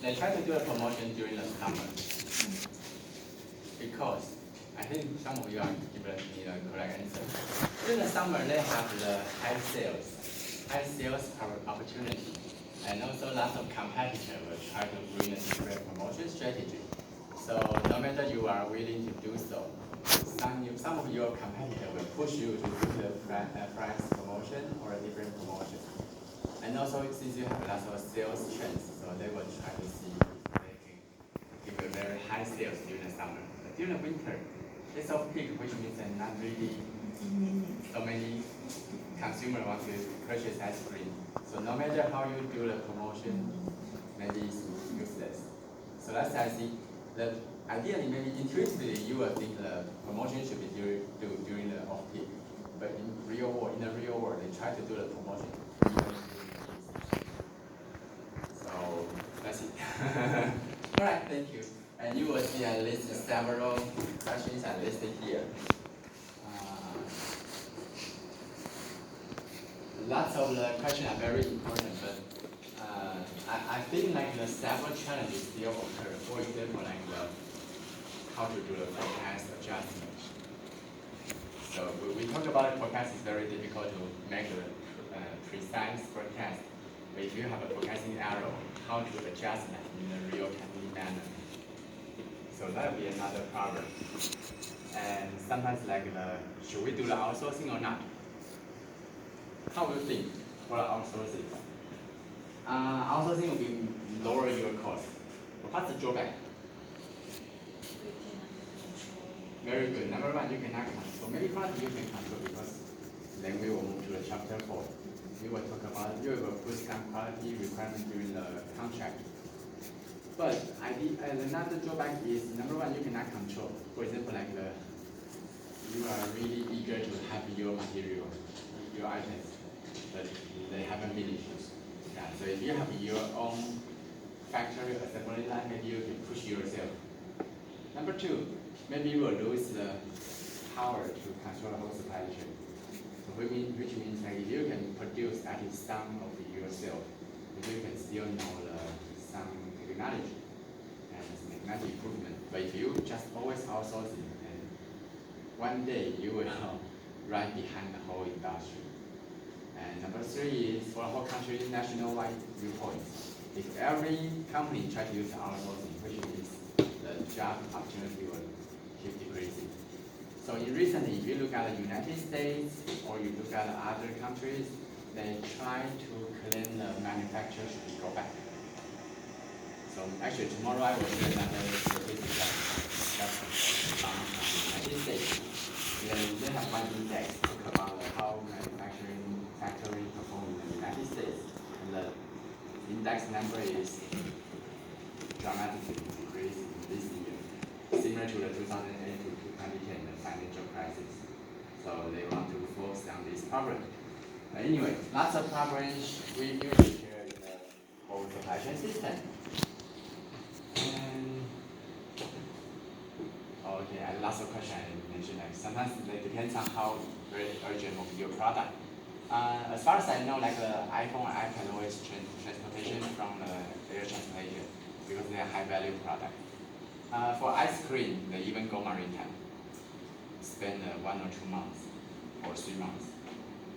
they try to do a promotion during the summer because I think some of you are giving me the correct answer. During the summer, they have the high sales opportunity, and also lots of competitors will try to bring a different promotion strategy. So no matter you are willing to do so, some of your competitors will push you to do the price promotion or a different promotion. And also, since you have lots of sales trends, so they will try to see if they can give you very high sales during the summer. But during the winter, it's off peak, which means that not really so many consumers want to purchase ice cream. So no matter how you do the promotion, maybe it's useless. So that's I think that ideally, maybe intuitively, you will think the promotion should be during the off peak. But in the real world, they try to do the promotion. So that's it. All right, thank you. And you will see I listed several questions I listed here. Lots of the questions are very important, but I think like the several challenges still occur. For example, like how to do the forecast adjustment. So we talked about the forecast is very difficult to make a precise forecast. But if you have a forecasting error, how to adjust that in a real-time manner. So that will be another problem. And sometimes like should we do the outsourcing or not? How do you think for outsourcing? Outsourcing will be lower your cost. But what's the drawback? Very good. Number one, you cannot control. Maybe quality you can control because then we will move to the chapter 4. We will talk about you will put some quality requirement during the contract. But another drawback is number one, you cannot control. For example, like you are really eager to have your material, your items, but they haven't finished. Yeah, so if you have your own factory assembly line, maybe you can push yourself. Number two, maybe you will lose the power to control the whole supply chain. So which means that if you can produce at least some of yourself, if you can still know some technology and mathematical improvement. But if you just always outsourcing, and one day you will right behind the whole industry. And number three is for the whole country national-wide viewpoints. If every company try to use outsourcing, which means the job opportunity will keep decreasing. So recently, if you look at the United States or you look at other countries, they try to claim the manufacturers should go back. So actually, tomorrow I will share another statistic that's from the United States. They have one index talk about how manufacturing factory perform in the United States, and the index number is dramatically decreasing this year, similar to the 2008 to 2010 financial crisis. So they want to focus on this problem. Anyway, lots of problems we usually share in the whole supply chain system. Okay, lots of questions I mentioned. Like sometimes it depends on how very urgent will be your product. As far as I know, like the iPhone or iPad always transportation from the air transportation because they are high value product. For ice cream, they even go maritime. Spend 1 or 2 months or 3 months.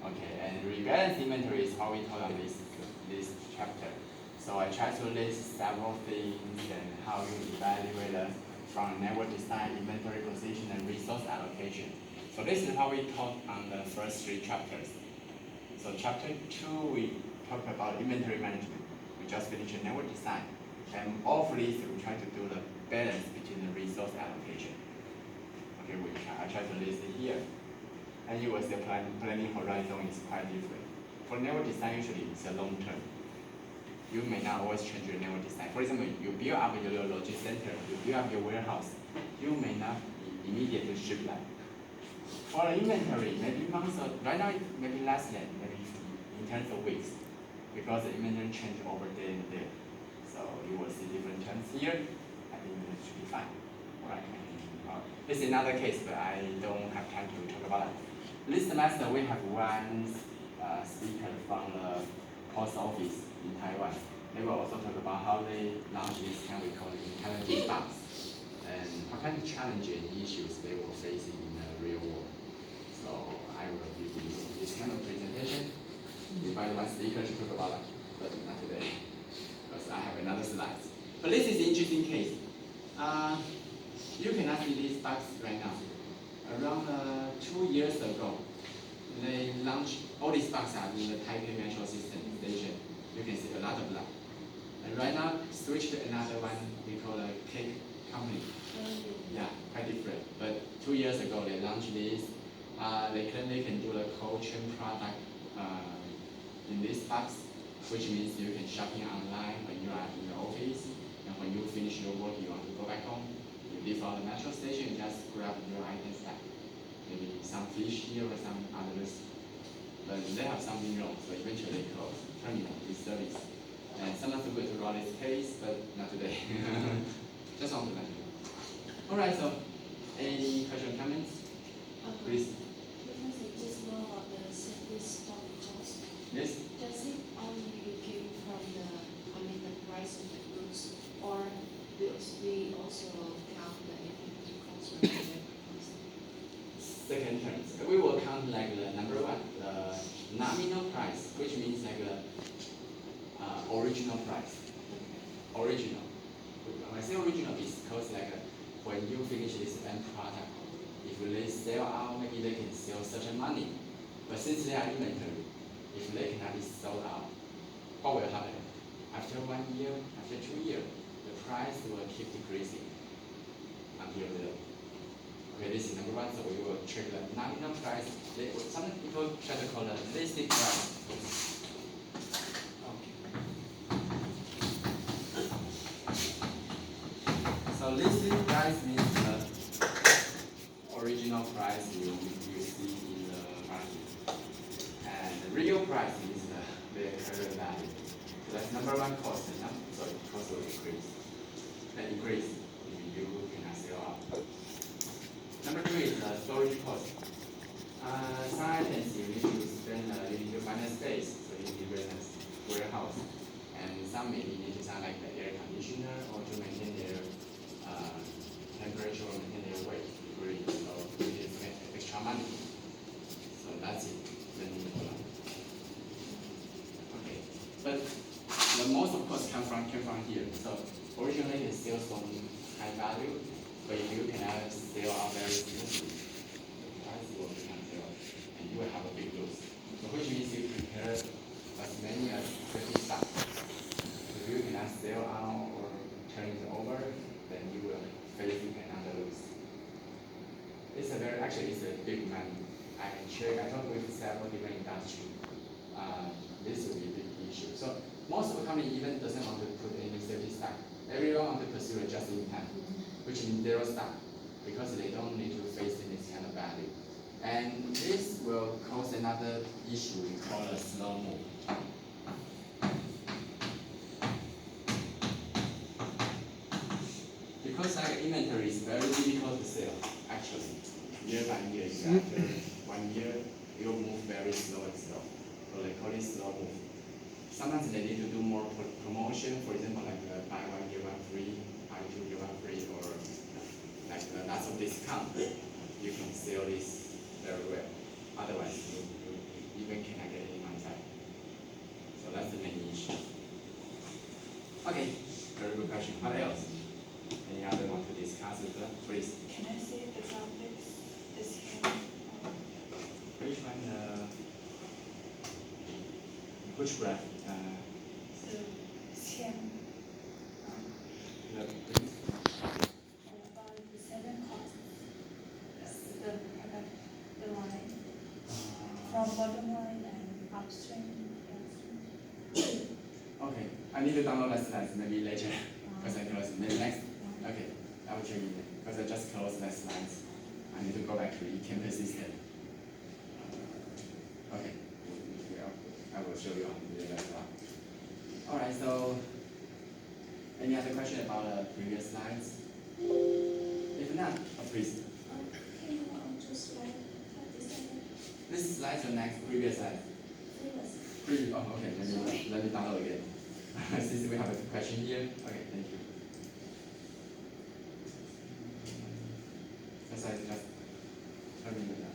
Okay, and rebalance inventory is how we told on this chapter. So I try to list several things and how you evaluate them from network design, inventory position, and resource allocation. So this is how we taught on the first 3 chapters. So chapter 2, we talked about inventory management. We just finished network design. And all of these, we try to do the balance between the resource allocation. Okay, I try to list it here. And you will see the planning horizon is quite different. For network design, usually it's a long term. You may not always change your network design. For example, you build up your logistics center, you build up your warehouse, you may not immediately ship that. For inventory, maybe months or right now it may be less than maybe in terms of weeks, because the inventory change over day and day. So you will see different terms here. I think it should be fine. All right. This is another case, but I don't have time to talk about it. This semester we have one speaker from the post office in Taiwan. They will also talk about how they launch this kind we call intelligent box, and what kind of challenges and issues they will face in the real world. So I will give you this kind of presentation. Invite one speaker to talk about it, but not today, because I have another slide. But this is an interesting case. You cannot see this box right now. Around 2 years ago, they launched all these boxes are in the Taipei Metro System station. You can see a lot of them. And right now, switch to another one we call a cake company. Yeah, quite different. But 2 years ago, they launched this. They can do the cold chain product in this box, which means you can shopping online when you are in the office, and when you finish your work, you want to go back home. You leave out the metro station, you just grab your items back. Maybe some fish here or some others. But they have something wrong, so eventually they close, terminate this service. And sometimes we go to run this case, but not today. Just want to mention. Alright, so any question, comments? Please. Because it is more of the service stock cost. Yes? Does it only came from the price of the goods, or we also count the energy cost or the labor cost? Second term. We will count like the number one, the nominal price, which means like the original price. Original. When I say original, it's because like when you finish this end product, if they sell out, maybe they can sell certain money. But since they are inventory, if they cannot be sold out, what will happen? After 1 year, after 2 years, the price will keep decreasing until the. Okay, this is number one, so we will check the nominal price. Some people try to call it listed price. Okay. So listed price means the original price you see in the market. And the real price is the current value. So that's number one cost, so the cost will increase. Increase if you cannot sell out. Number three is the storage cost. Some items you need to spend, you need to find a space, so you need to rent a warehouse. And some maybe need to sound like the air conditioner or to maintain their temperature or maintain their weight degree. So you need to spend extra money. So that's it. Okay. But the most of course came from here. So originally it's still some high value. But if you cannot sell out very significantly, the price will become zero, and you will have a big loss. So which means you prepare as many as 50 stock. If you cannot sell out or turn it over, then you will face another loss. It's a big money. I can check. I talked with several different industries. This will be a big issue. So most of the company even doesn't want to put any safety stock. Everyone want to pursue a just in time, which means zero stock, because they don't need to face this kind of value. And this will cause another issue we call a slow move. Because like inventory is very difficult to sell, actually. Year by year, after 1 year, it will move very slow and slow. So they call it slow move. Sometimes they need to do more promotion, for example, like buy one, get one free, buy two, get one free, or like lots of discount. You can sell this very well. Otherwise, you even cannot get any money back. So that's the main issue. Okay, very good question. What else? Any other want to discuss with them? Please. Can I see the graphics? This here. Which one? Which graph? So SCM. Look, About the 7 costs. The product, the line from bottom line and upstream. okay, I need to download that slides maybe later because I close maybe next. Okay, I will show you because I just closed that slides. I need to go back to the campus system. Okay, I will show you on the as well. All right, so any other question about the previous slides? If not, please. Can you to slide 37? This slide or next previous slide? Previous. Oh, okay. Let me download again. Since we have a question here, okay, thank you. As I just turning it up.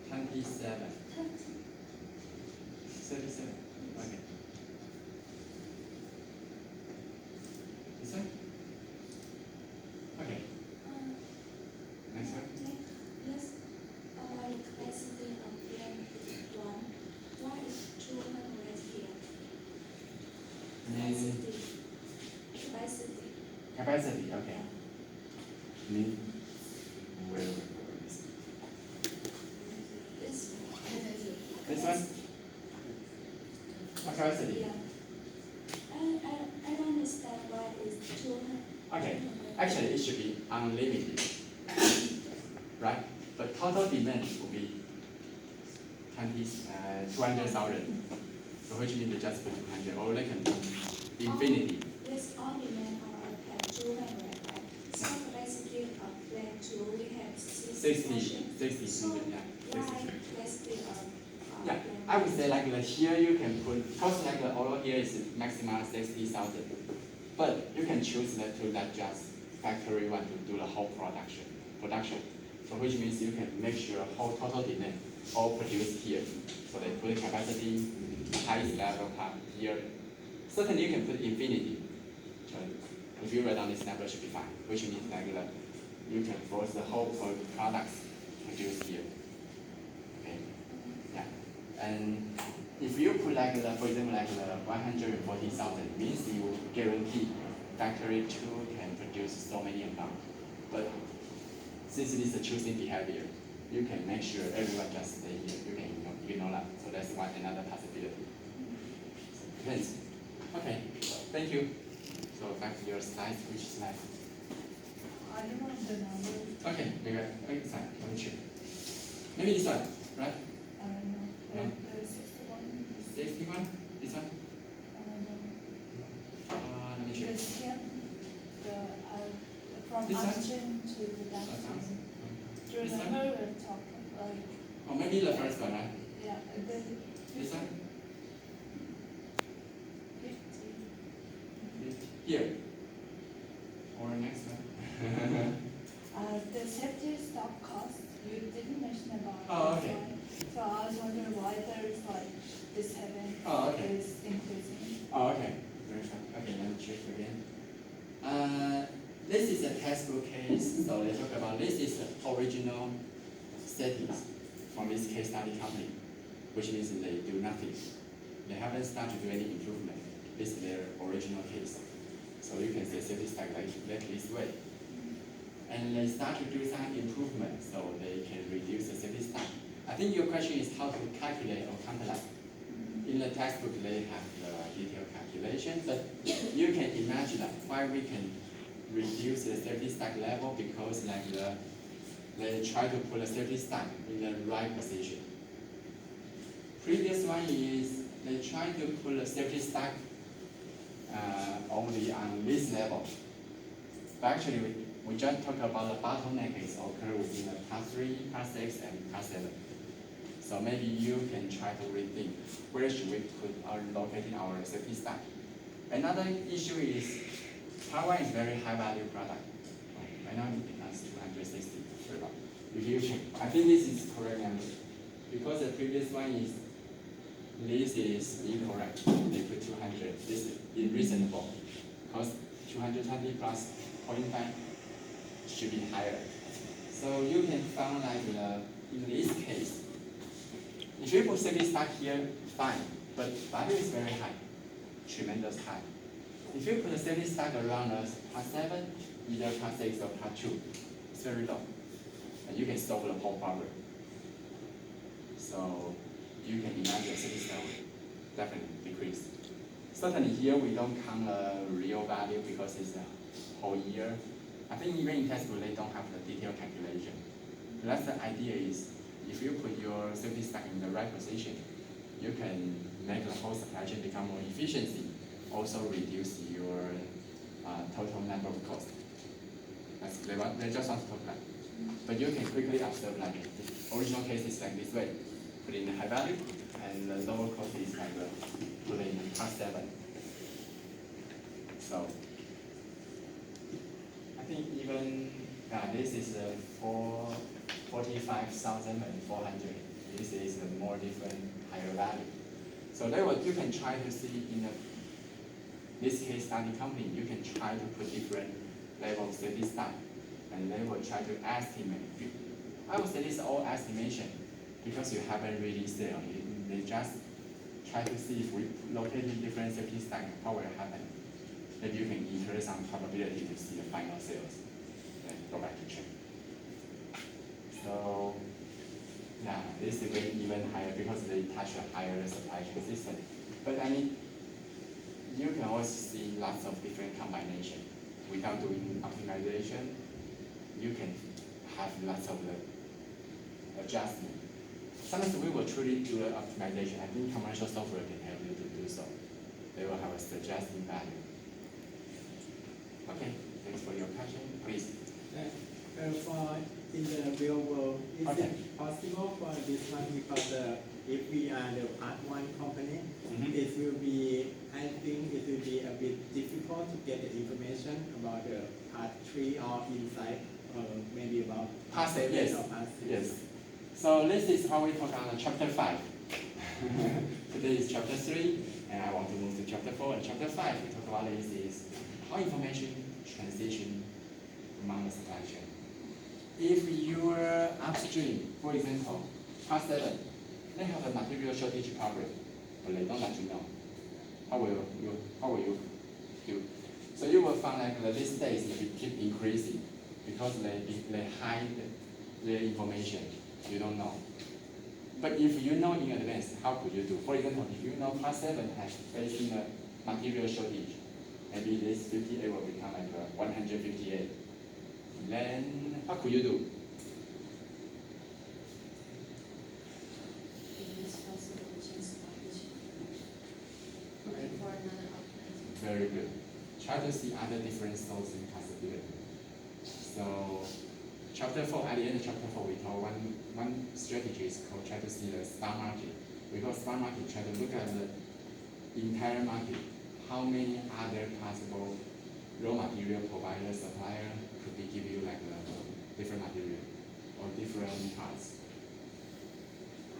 Twenty-seven. 37. Okay. This one? Okay. Next one? Yes, our capacity of plan 1. Why is 200 here? Capacity. Capacity, okay. Need where is This this one? Capacity. Yeah. I don't understand why it's 200. Okay. Actually, it should be unlimited, right? But total demand will be 200,000. So which means they just put 200, or they can do infinity. This all demand on our plan 200, right? So capacity of plan 2, we have 60 60 So yeah. why 60. capacity of Yeah, plan I would say like here you can put, because like the order here is maximum 60,000. But you can choose to let just factory one to do the whole production. So which means you can make sure whole total demand all produced here. So they put capacity highest level part here. Certainly you can put infinity. So if you write down this number should be fine, which means like you can force the whole products produced here. Okay. Yeah. And if you put like for example like 140,000 means you guarantee factory 2 can produce so many amount. But since it is a choosing behavior, you can make sure everyone just stay here. You can ignore that. So that's one another possibility. So depends. Okay, thank you. So back to your slide, which slide? I don't know the number. Okay, wait, slide, let me check. Maybe this one, right? I don't know. No. The 61. 61? This one? Let me check. The scan, from This one? upstream to the downstream. Do you This one? remember we talked like, Or maybe the first one, right? yeah, the This one? 50. Here. Or next one. The safety stock cost, you didn't mention about. Oh, this okay. one. So I was wondering why there is like this heaven Oh, okay. is increasing. Oh, okay. Very fine. Okay, let me check again. This is a textbook case, so they talk about this is the original settings from this case study company, which means they do nothing. They haven't started to do any improvement. This is their original case. So you can say safety stack like this way. And they start to do some improvement so they can reduce the safety stack. I think your question is how to calculate or calculate. In the textbook, they have the detailed calculation, but you can imagine that why we can reduce the safety stack level because like they try to put the safety stack in the right position. Previous one is they try to put the safety stack only on this level. But actually, we just talked about the bottleneck is occur within the class 3, class 6, and class 7. So maybe you can try to rethink where should we put or locating our safety stack. Another issue is Taiwan is very high value product. Right now it has 260 per lot. If you check, I think this is correct number because the previous one is this is incorrect. They put 200. This is unreasonable because 220 plus 0.5 should be higher. So you can find like in this case, if you put safety stack here, fine, but value is very high, tremendous high. If you put a safety stack around class 7, either class 6 or class 2, it's very low. And you can solve the whole problem. So you can imagine safety stack will definitely decrease. Certainly here we don't count the real value because it's a whole year. I think even in textbook they don't have the detailed calculation. That's the idea is if you put your safety stack in the right position, you can make the whole supply chain become more efficiency. also reduce your total number of costs. They just want to talk about. But you can quickly observe like the original case is like this way. Put in the high value, and the lower cost is like put in part 7. So I think even this is 45,400. This is a more different higher value. So therefore, you can try to see in this case study company, you can try to put different level of safety stock, and they will try to estimate. I would say this is all estimation because you haven't really sell. They just try to see if we located different safety stock, what will happen. Maybe you can incur some probability to see the final sales. Then go back to check. So yeah, this is even higher because they touch a higher supply chain system. But I mean, you can also see lots of different combination. Without doing optimization, you can have lots of the adjustment. Sometimes we will truly do the optimization. I think commercial software can help you to do so. They will have a suggesting value. Okay, thanks for your question. Please. For in the real world, is Okay. it possible for this one because if we are the part 1 company, it will be, I think it will be a bit difficult to get the information about the part 3 or inside, or maybe about Part 7, yes. or part 6. Yes. So this is how we talk on chapter 5. Today is chapter 3, and I want to move to chapter 4. And chapter 5, we talk about this is how information transition among the supply chain. If your upstream, for example, part 7, they have a material shortage problem, but they don't let you know. How will you do? So you will find like the list days keep increasing because they hide their information. You don't know. But if you know in advance, how could you do? For example, if you know part 7 has facing a material shortage, maybe this 58 will become like 158. Then what could you do? It is possible to change strategy. Look for another alternative. Very good. Try to see other different sourcing possibility. So chapter 4, at the end of chapter 4, we told one strategy is called try to see the star market. We call star market, try to look at the entire market. How many other possible raw material provider, supplier could be give you like a different material or different parts.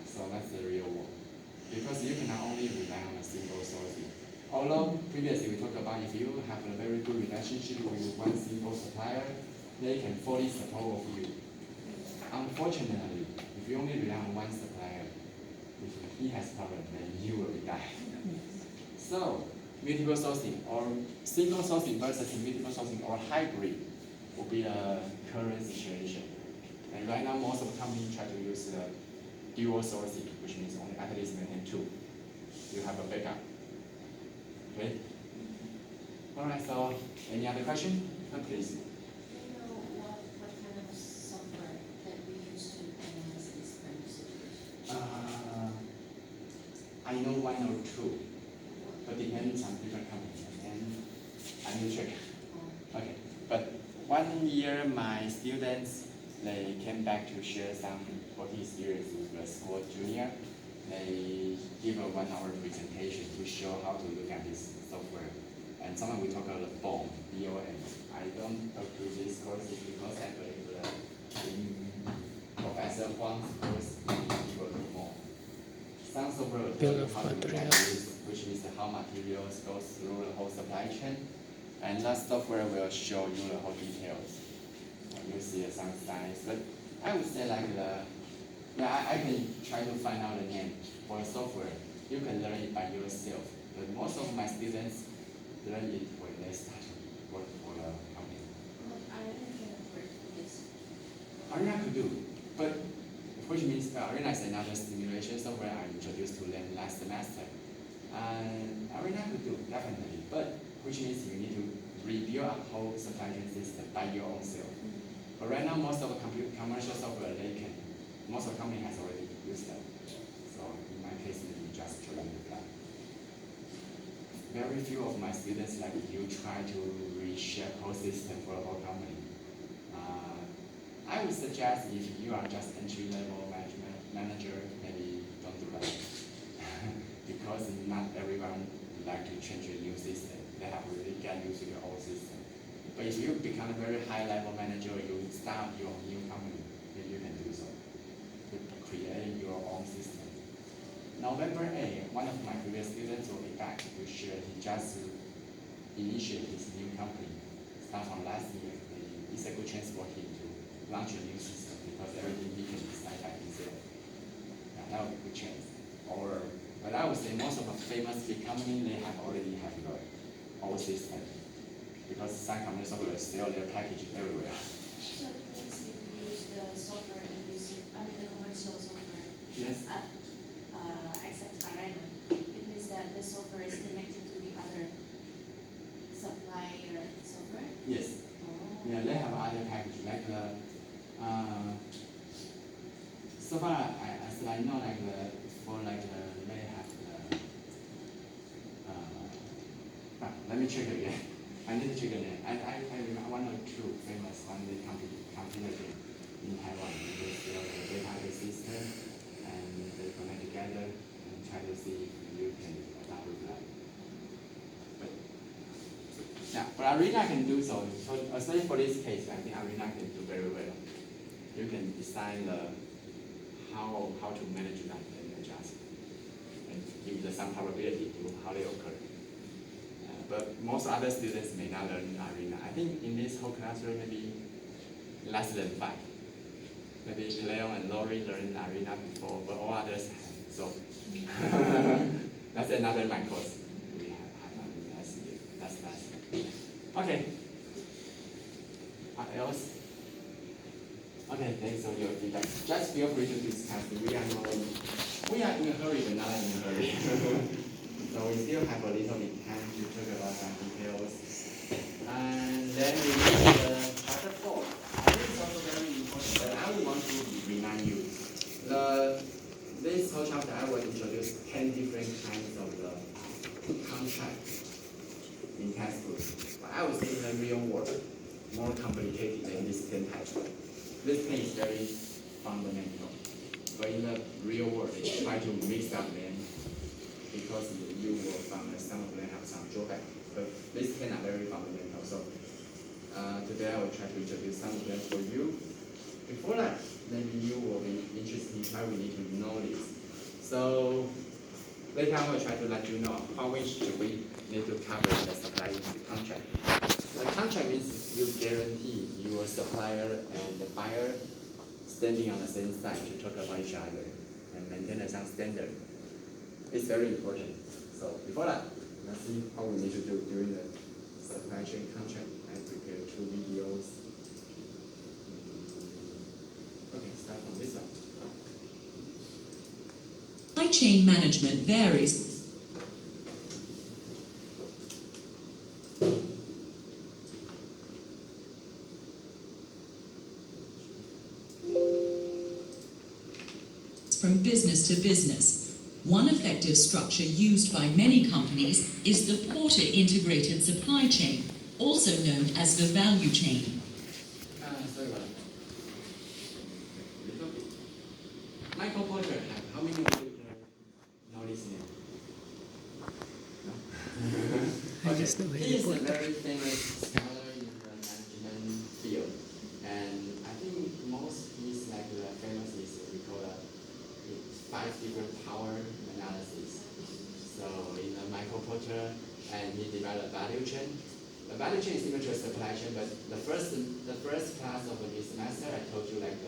So that's the real world. Because you cannot only rely on a single sourcing. Although previously we talked about if you have a very good relationship with one single supplier, they can fully support of you. Unfortunately, if you only rely on one supplier, if he has problem, then you will die. So multiple sourcing or single sourcing versus multiple sourcing or hybrid will be the current situation. And right now, most of the companies try to use dual sourcing, which means only at least maintain 2. You have a backup. Okay? All right, so any other question? Please. Do you know what kind of software that we use to analyze this kind of situation? I know 1 or 2, but depends on different companies. And I will check. Okay, but 1 year my students, they came back to share some work experience with the school junior. They give a 1-hour presentation to show how to look at this software. And sometimes we talk about the BOM, B-O-M. I don't talk to this course because I believe in Professor Huang's course, he will do more. Some software will tell you how to look at this, which means how materials go through the whole supply chain. And that software will show you the whole details. You see some signs, but I would say like I can try to find out the name for the software. You can learn it by yourself. But most of my students learn it when they start work for the company. Well, I don't can work with this. Arena could do, but which means Arena is another simulation software I introduced to them last semester. And Arena could do, definitely, but which means you need to rebuild a whole supply chain system by your own self. But right now, most of the commercial software, most of the company has already used them. So in my case, maybe just join the plan. very few of my students like you try to reshape whole system for a whole company. I would suggest if you are just entry-level management manager, maybe don't do that. Because not everyone like to change a new system. They have to really get used to the old system. But if you become a very high-level manager, you start your new company, then you can do so. To create your own system. November 8, one of my previous students will be back to share. He just initiated his new company. Start from last year. It's a good chance for him to launch a new system because everything he can decide by himself. Yeah, that would be a good chance. But I would say most of the famous big companies, they already have the old system. Because some companies software sell their package everywhere. So let's say we use the software and the commercial software. Yes. Except Arena. It means that the software is connected to the other supplier software. Yes. Oh. Yeah, they have other package like the so far as I know like they have the let me check again. I need to check again. I remember one or two famous one they computer game in Taiwan. They sell the database system and they connect together and try to see if you can adapt with that. But Arena can do so. So especially for this case, I think Arena can do very well. You can design how to manage that and adjust, and give them some probability to how they occur. But most other students may not learn Arena. I think in this whole classroom, maybe less than 5. Maybe Leon and Lori learned Arena before, but all others have. So that's another my course. We have Arena SCM. That's okay. What else? Okay, thanks for your feedback. Just feel free to discuss. We are in a hurry, but not in a hurry. So we still have a little bit time to talk about some details. And then we move to chapter 4. I think it's also very important, but I would want to remind you. This whole chapter I will introduce 10 different kinds of the contract in textbook. But I would say in the real world, more complicated than this 10 types. This 10 is very fundamental. But in the real world, they try to mix up them because you will find that some of them have some drawback. But these 10 are very fundamental. So today I will try to introduce some of them for you. Before that, maybe you will be interested in why we need to know this. So later I will try to let you know how much do we need to cover the supply contract. The contract means you guarantee your supplier and the buyer standing on the same side to talk about each other and maintain some standard. It's very important. So before that, let's see how we need to do during the supply chain contract. I prepared 2 videos. Okay, start from this one. Supply chain management varies from business to business. One effective structure used by many companies is the Porter Integrated Supply Chain, also known as the value chain. Sorry about that. Michael Porter, how many of you know this name? No? Okay. He is a very famous scholar in the management field. And I think most he's like the famous is we call 5 different power analysis. So in the Michael Porter, and he developed value chain. The value chain is similar to a supply chain, but the first class of this semester, I told you like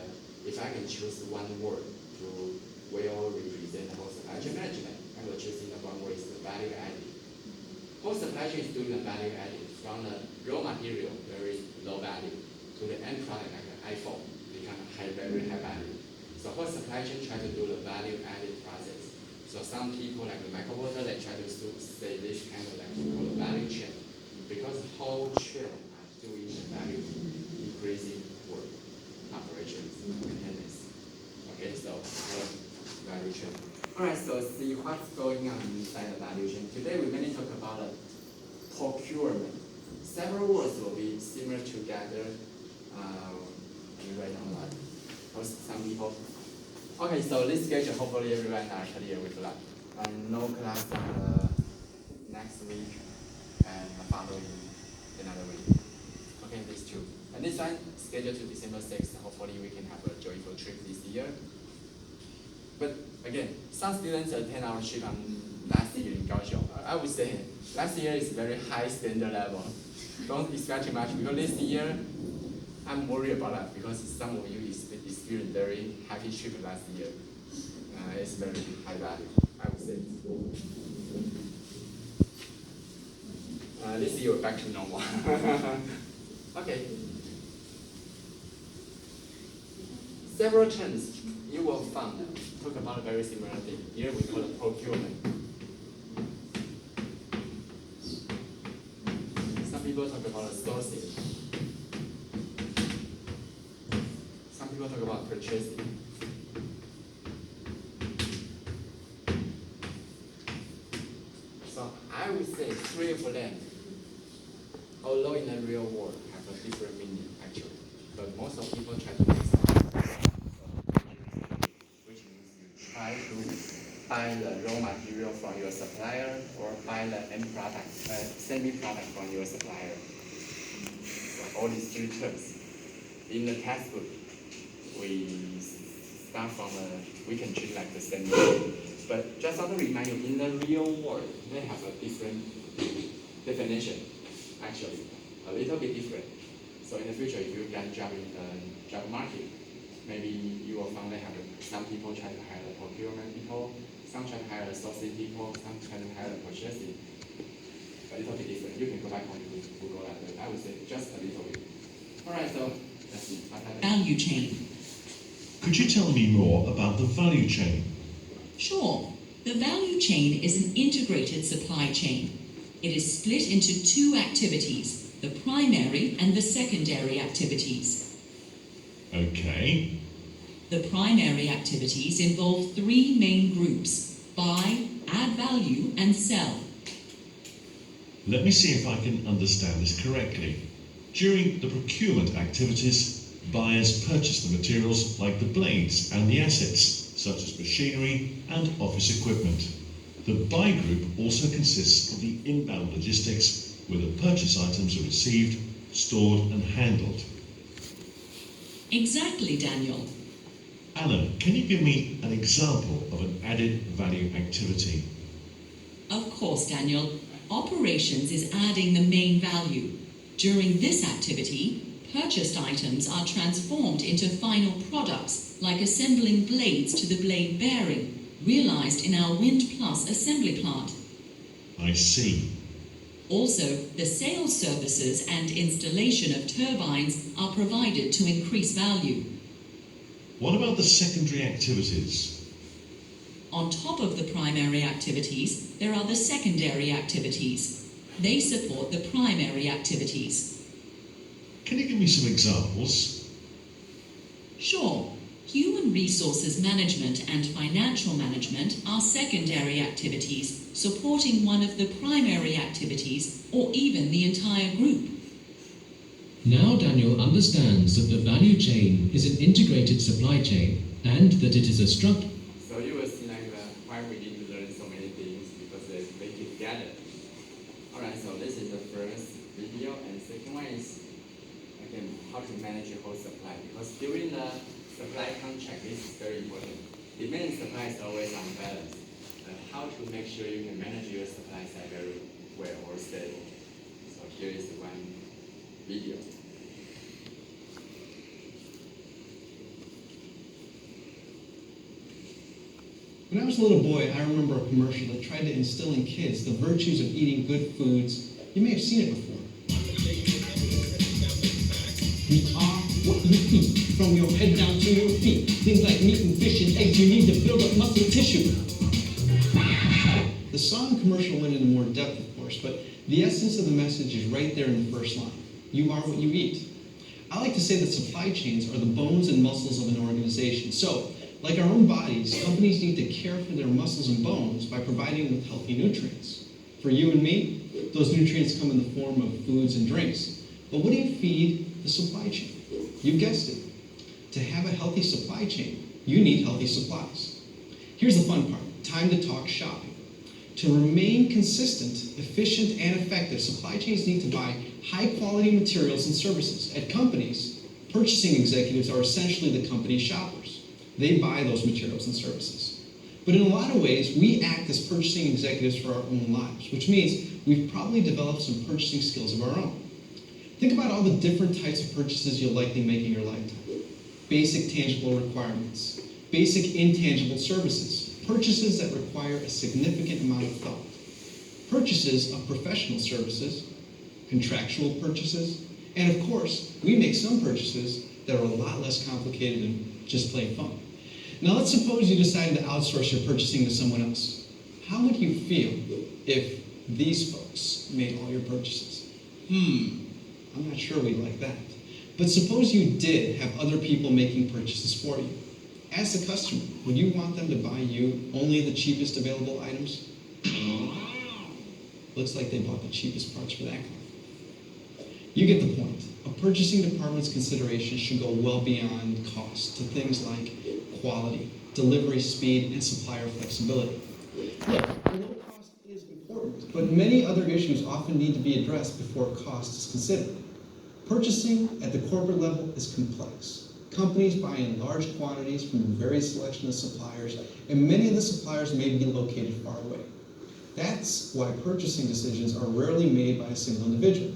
if I can choose one word to well represent the whole supply chain management, I will choose the one word is the value added. Whole supply chain is doing the value added from the raw material, very low value, to the end product like an iPhone, become very high value. So whole supply chain try to do the value added process. So some people like the Michael Porter, they try to say this kind of like called the value chain. Because whole chain are doing the value increasing work, operations, maintenance. Okay, so value chain. Alright, so see what's going on inside the value chain. Today we mainly talk about procurement. Several words will be similar together. You write down that. For some people. Okay, so this schedule, hopefully everyone are clear with that. No class next week and the following another week. Okay, these two. And this one scheduled to December 6th. Hopefully we can have a joyful trip this year. But again, some students attend our trip last year in Kaohsiung. I would say last year is very high standard level. Don't expect too much because this year I'm worried about that because some of you experienced very happy trip last year. It's very high value, I would say. This year back to normal. Okay. Several terms you will find talk about a very similar thing. Here we call it procurement. Some people talk about sourcing. Some people talk about purchasing. So I would say three of them, although in the real world have a different meaning actually, but most of people try to mix up. Which means you try to buy the raw material from your supplier or buy the end product, semi-product from your supplier. So all these three terms. In the textbook, we start from we can treat like the same thing. But just want to remind you, in the real world, they have a different definition, actually, a little bit different. So in the future, if you get job in the job market, maybe you will find they have some people try to hire the procurement people, some try to hire the sourcing people, some try to hire the purchasing. A little bit different. You can go back on Google that, but I would say just a little bit. All right, so let's see. Value chain. Could you tell me more about the value chain? Sure. The value chain is an integrated supply chain. It is split into two activities, the primary and the secondary activities. Okay. The primary activities involve three main groups: buy, add value, and sell. Let me see if I can understand this correctly. During the procurement activities, buyers purchase the materials like the blades and the assets, such as machinery and office equipment. The buy group also consists of the inbound logistics, where the purchase items are received, stored and handled. Exactly, Daniel. Anna, can you give me an example of an added value activity? Of course, Daniel. Operations is adding the main value. During this activity, purchased items are transformed into final products, like assembling blades to the blade bearing, realized in our Wind Plus assembly plant. I see. Also, the sales services and installation of turbines are provided to increase value. What about the secondary activities? On top of the primary activities, there are the secondary activities. They support the primary activities. Can you give me some examples? Sure. Human resources management and financial management are secondary activities, supporting one of the primary activities or even the entire group. Now Daniel understands that the value chain is an integrated supply chain and that it is a structure. So you will see like why we need to learn so many things because they keep together. Alright, so this is the first video, and the second one is again how to manage your whole supply, because during the supply contract this is very important. Demand and supply is always unbalanced. How to make sure you can manage your supply side very well or stable. So here is the one video. When I was a little boy, I remember a commercial that tried to instill in kids the virtues of eating good foods. You may have seen it before. You are what you eat, from your head down to your feet. Things like meat and fish and eggs you need to build up muscle tissue. The song commercial went into more depth, of course, but the essence of the message is right there in the first line. You are what you eat. I like to say that supply chains are the bones and muscles of an organization. So, Like our own bodies, companies need to care for their muscles and bones by providing them with healthy nutrients. For you and me, those nutrients come in the form of foods and drinks. But what do you feed the supply chain? You guessed it. To have a healthy supply chain, you need healthy supplies. Here's the fun part, time to talk shopping. To remain consistent, efficient, and effective, supply chains need to buy high-quality materials and services. At companies, purchasing executives are essentially the company shoppers. They buy those materials and services. But in a lot of ways, we act as purchasing executives for our own lives, which means we've probably developed some purchasing skills of our own. Think about all the different types of purchases you'll likely make in your lifetime. Basic tangible requirements, basic intangible services, purchases that require a significant amount of thought, purchases of professional services, contractual purchases, and of course, we make some purchases that are a lot less complicated and just plain fun. Now let's suppose you decided to outsource your purchasing to someone else. How would you feel if these folks made all your purchases? I'm not sure we'd like that. But suppose you did have other people making purchases for you. As a customer, would you want them to buy you only the cheapest available items? Looks like they bought the cheapest parts for that car. You get the point. A purchasing department's consideration should go well beyond cost to things like quality, delivery speed, and supplier flexibility. Look, low cost is important, but many other issues often need to be addressed before cost is considered. Purchasing at the corporate level is complex. Companies buy in large quantities from a varied selection of suppliers, and many of the suppliers may be located far away. That's why purchasing decisions are rarely made by a single individual.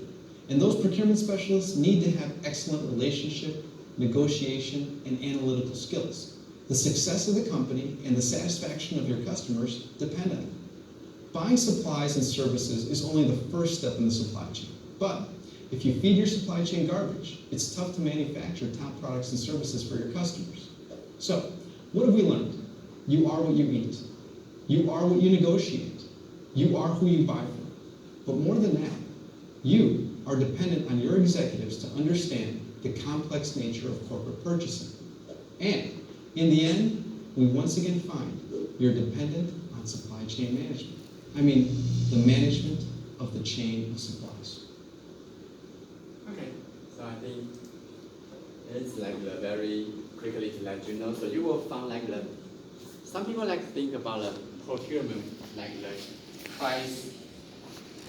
And those procurement specialists need to have excellent relationship, negotiation, and analytical skills. The success of the company and the satisfaction of your customers depend on it. Buying supplies and services is only the first step in the supply chain. But if you feed your supply chain garbage, it's tough to manufacture top products and services for your customers. So, what have we learned? You are what you eat. You are what you negotiate. You are who you buy from. But more than that, you are dependent on your executives to understand the complex nature of corporate purchasing. And in the end, we once again find you're dependent on supply chain management. I mean, the management of the chain of supplies. Okay, so I think it's like the very quickly to let you know. So you will find like some people like to think about the procurement like the price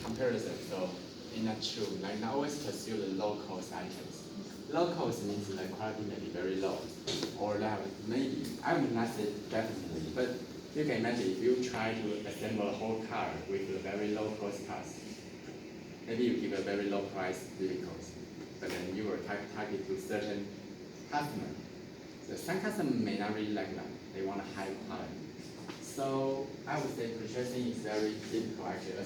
comparison. So it's not true. Like now always pursue the low cost items. Low cost means the quality may be very low, or that maybe I would not say definitely, but you can imagine if you try to assemble a whole car with a very low cost cars. Maybe you give a very low price vehicles, but then you are targeted to certain customer. So some customer may not really like that. They want a high quality. So I would say purchasing is very difficult actually.